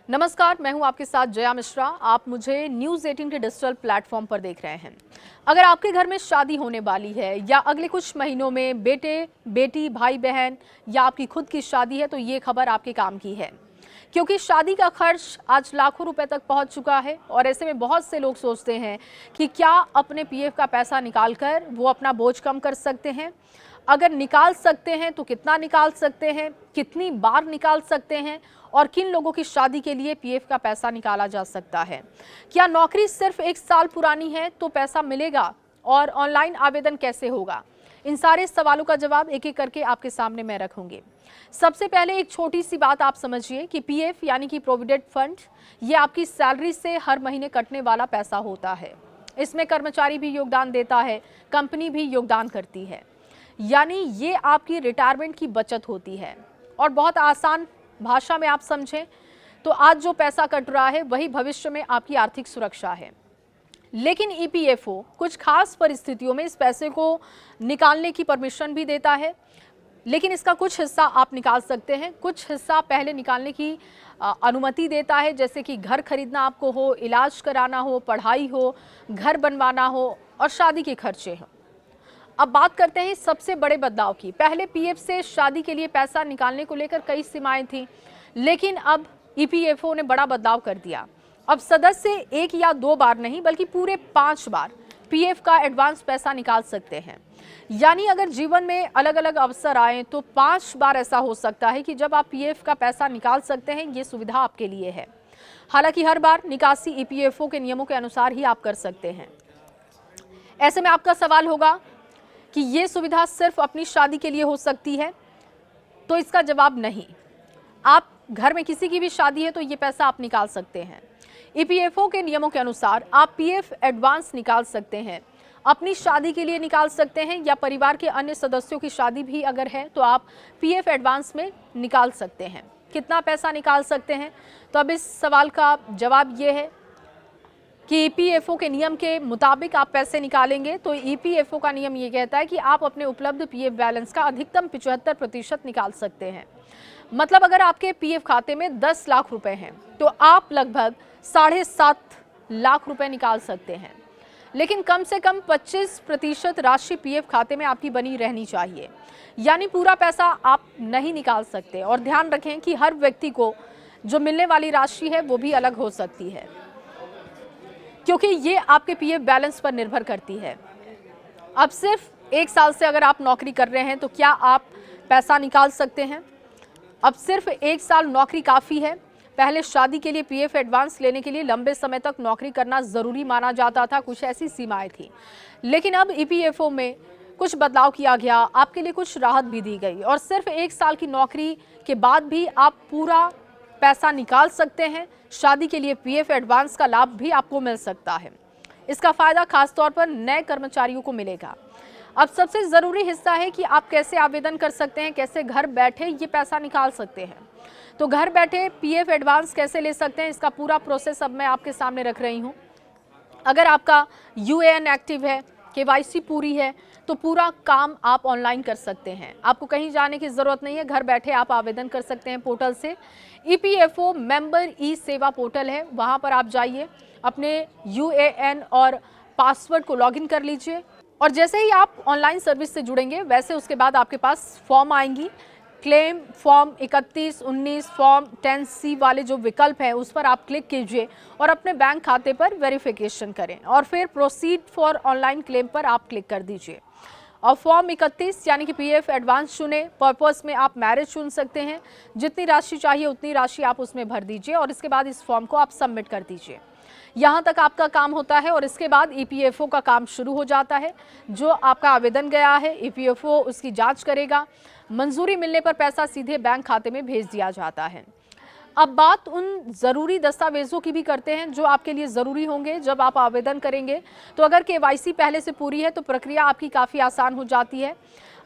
नमस्कार, मैं हूं आपके साथ जया मिश्रा। आप मुझे न्यूज़ 18 के डिजिटल प्लेटफॉर्म पर देख रहे हैं। अगर आपके घर में शादी होने वाली है या अगले कुछ महीनों में बेटे, बेटी, भाई बहन या आपकी खुद की शादी है तो ये खबर आपके काम की है, क्योंकि शादी का खर्च आज लाखों रुपए तक पहुंच चुका है। और ऐसे में बहुत से लोग सोचते हैं कि क्या अपने पीएफ का पैसा निकालकर वो अपना बोझ कम कर सकते हैं। अगर निकाल सकते हैं तो कितना निकाल सकते हैं, कितनी बार निकाल सकते हैं और किन लोगों की शादी के लिए पीएफ का पैसा निकाला जा सकता है। क्या नौकरी सिर्फ 1 साल पुरानी है तो पैसा मिलेगा और ऑनलाइन आवेदन कैसे होगा? इन सारे सवालों का जवाब एक एक करके आपके सामने मैं रखूंगी। सबसे पहले एक छोटी सी बात आप समझिए कि पीएफ यानी कि प्रोविडेंट फंड, ये आपकी सैलरी से हर महीने कटने वाला पैसा होता है। इसमें कर्मचारी भी योगदान देता है, कंपनी भी योगदान करती है, यानी ये आपकी रिटायरमेंट की बचत होती है। और बहुत आसान भाषा में आप समझें तो आज जो पैसा कट रहा है वही भविष्य में आपकी आर्थिक सुरक्षा है। लेकिन ईपीएफओ कुछ खास परिस्थितियों में इस पैसे को निकालने की परमिशन भी देता है, लेकिन इसका कुछ हिस्सा आप निकाल सकते हैं, कुछ हिस्सा पहले निकालने की अनुमति देता है, जैसे कि घर खरीदना आपको हो, इलाज कराना हो, पढ़ाई हो, घर बनवाना हो और शादी के खर्चे हो। अब बात करते हैं सबसे बड़े बदलाव की। पहले पीएफ से शादी के लिए पैसा निकालने को लेकर कई सीमाएं थी, लेकिन अब ईपीएफओ ने बड़ा बदलाव कर दिया। अब सदस्य 1 या 2 बार नहीं बल्कि पूरे 5 बार पीएफ का एडवांस पैसा निकाल सकते हैं। यानी अगर जीवन में अलग अलग अवसर आए तो 5 बार ऐसा हो सकता है कि जब आप पीएफ का पैसा निकाल सकते हैं। ये सुविधा आपके लिए है। हालांकि हर बार निकासी ईपीएफओ के नियमों के अनुसार ही आप कर सकते हैं। ऐसे में आपका सवाल होगा कि ये सुविधा सिर्फ अपनी शादी के लिए हो सकती है, तो इसका जवाब नहीं। आप घर में किसी की भी शादी है तो ये पैसा आप निकाल सकते हैं। ईपीएफओ के नियमों के अनुसार आप पीएफ एडवांस निकाल सकते हैं, अपनी शादी के लिए निकाल सकते हैं या परिवार के अन्य सदस्यों की शादी भी अगर है तो आप पीएफ एडवांस में निकाल सकते हैं। कितना पैसा निकाल सकते हैं? तो अब इस सवाल का जवाब ये है कि ईपीएफओ के नियम के मुताबिक आप पैसे निकालेंगे तो ईपीएफओ का नियम ये कहता है कि आप अपने उपलब्ध पीएफ बैलेंस का अधिकतम 75% निकाल सकते हैं। मतलब अगर आपके पीएफ खाते में 10 लाख रुपए हैं तो आप लगभग 7.5 लाख रुपए निकाल सकते हैं। लेकिन कम से कम 25% राशि पीएफ खाते में आपकी बनी रहनी चाहिए, यानी पूरा पैसा आप नहीं निकाल सकते। और ध्यान रखें कि हर व्यक्ति को जो मिलने वाली राशि है वो भी अलग हो सकती है, क्योंकि ये आपके पीएफ बैलेंस पर निर्भर करती है। अब सिर्फ 1 साल से अगर आप नौकरी कर रहे हैं तो क्या आप पैसा निकाल सकते हैं? अब सिर्फ 1 साल नौकरी काफ़ी है। पहले शादी के लिए पीएफ एडवांस लेने के लिए लंबे समय तक नौकरी करना ज़रूरी माना जाता था, कुछ ऐसी सीमाएं थी। लेकिन अब ईपीएफओ में कुछ बदलाव किया गया, आपके लिए कुछ राहत भी दी गई और सिर्फ 1 साल की नौकरी के बाद भी आप पूरा पैसा निकाल सकते हैं। शादी के लिए पीएफ एडवांस का लाभ भी आपको मिल सकता है। इसका फायदा खासतौर पर नए कर्मचारियों को मिलेगा। अब सबसे ज़रूरी हिस्सा है कि आप कैसे आवेदन कर सकते हैं, कैसे घर बैठे ये पैसा निकाल सकते हैं। तो घर बैठे पीएफ एडवांस कैसे ले सकते हैं, इसका पूरा प्रोसेस अब मैं आपके सामने रख रही हूँ। अगर आपका यूएएन एक्टिव है, केवाईसी पूरी है, तो पूरा काम आप ऑनलाइन कर सकते हैं। आपको कहीं जाने की ज़रूरत नहीं है, घर बैठे आप आवेदन कर सकते हैं पोर्टल से। ईपीएफओ मेंबर ई सेवा पोर्टल है, वहाँ पर आप जाइए, अपने यूएएन और पासवर्ड को लॉगिन कर लीजिए और जैसे ही आप ऑनलाइन सर्विस से जुड़ेंगे वैसे उसके बाद आपके पास फॉर्म आएंगी। क्लेम फॉर्म 31, 19, फॉर्म 10C वाले जो विकल्प हैं उस पर आप क्लिक कीजिए और अपने बैंक खाते पर वेरिफिकेशन करें और फिर प्रोसीड फॉर ऑनलाइन क्लेम पर आप क्लिक कर दीजिए। और फॉर्म 31 यानी कि पीएफ एडवांस चुने। पर्पस में आप मैरिज चुन सकते हैं, जितनी राशि चाहिए उतनी राशि आप उसमें भर दीजिए और इसके बाद इस फॉर्म को आप सबमिट कर दीजिए। यहाँ तक आपका काम होता है और इसके बाद ईपीएफओ का काम शुरू हो जाता है। जो आपका आवेदन गया है ईपीएफओ उसकी जांच करेगा, मंजूरी मिलने पर पैसा सीधे बैंक खाते में भेज दिया जाता है। अब बात उन ज़रूरी दस्तावेज़ों की भी करते हैं जो आपके लिए ज़रूरी होंगे जब आप आवेदन करेंगे। तो अगर केवाईसी पहले से पूरी है तो प्रक्रिया आपकी काफ़ी आसान हो जाती है।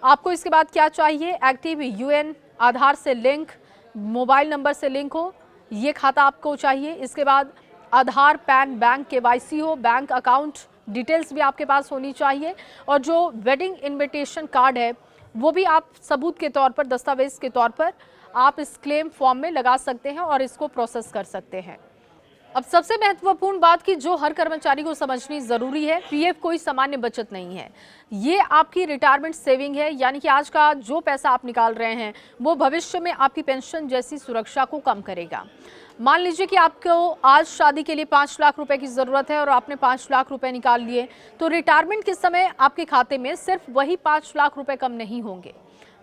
आपको इसके बाद क्या चाहिए? एक्टिव यूएएन, आधार से लिंक, मोबाइल नंबर से लिंक हो, ये खाता आपको चाहिए। इसके बाद आधार, पैन, बैंक केवाईसी हो, बैंक अकाउंट डिटेल्स भी आपके पास होनी चाहिए और जो वेडिंग इनविटेशन कार्ड है वो भी आप सबूत के तौर पर, दस्तावेज के तौर पर आप इस क्लेम फॉर्म में लगा सकते हैं और इसको प्रोसेस कर सकते हैं। अब सबसे महत्वपूर्ण बात कि जो हर कर्मचारी को समझनी जरूरी है, पीएफ कोई सामान्य बचत नहीं है। ये आपकी रिटायरमेंट सेविंग है, यानी कि आज का जो पैसा आप निकाल रहे हैं वो भविष्य में आपकी पेंशन जैसी सुरक्षा को कम करेगा। मान लीजिए कि आपको आज शादी के लिए 5 लाख रुपए की जरूरत है और आपने 5 लाख रुपए निकाल लिए, तो रिटायरमेंट के समय आपके खाते में सिर्फ वही 5 लाख रुपए कम नहीं होंगे,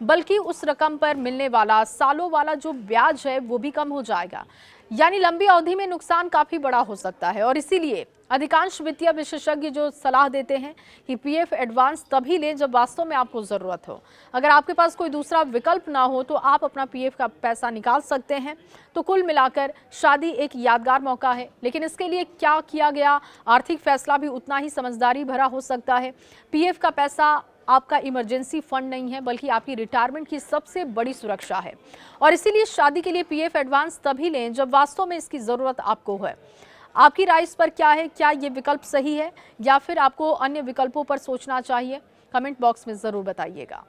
बल्कि उस रकम पर मिलने वाला सालों वाला जो ब्याज है वो भी कम हो जाएगा। यानी लंबी अवधि में नुकसान काफी बड़ा हो सकता है और इसीलिए अधिकांश वित्तीय विशेषज्ञ जो सलाह देते हैं कि पीएफ एडवांस तभी लें जब वास्तव में आपको जरूरत हो। अगर आपके पास कोई दूसरा विकल्प ना हो तो आप अपना पीएफ का पैसा निकाल सकते हैं। तो कुल मिलाकर शादी एक यादगार मौका है, लेकिन इसके लिए क्या किया गया आर्थिक फैसला भी उतना ही समझदारी भरा हो सकता है। पीएफ का पैसा आपका इमरजेंसी फंड नहीं है, बल्कि आपकी रिटायरमेंट की सबसे बड़ी सुरक्षा है और इसीलिए शादी के लिए पीएफ एडवांस तभी लें जब वास्तव में इसकी जरूरत आपको है। आपकी राय इस पर क्या है? क्या ये विकल्प सही है या फिर आपको अन्य विकल्पों पर सोचना चाहिए? कमेंट बॉक्स में जरूर बताइएगा।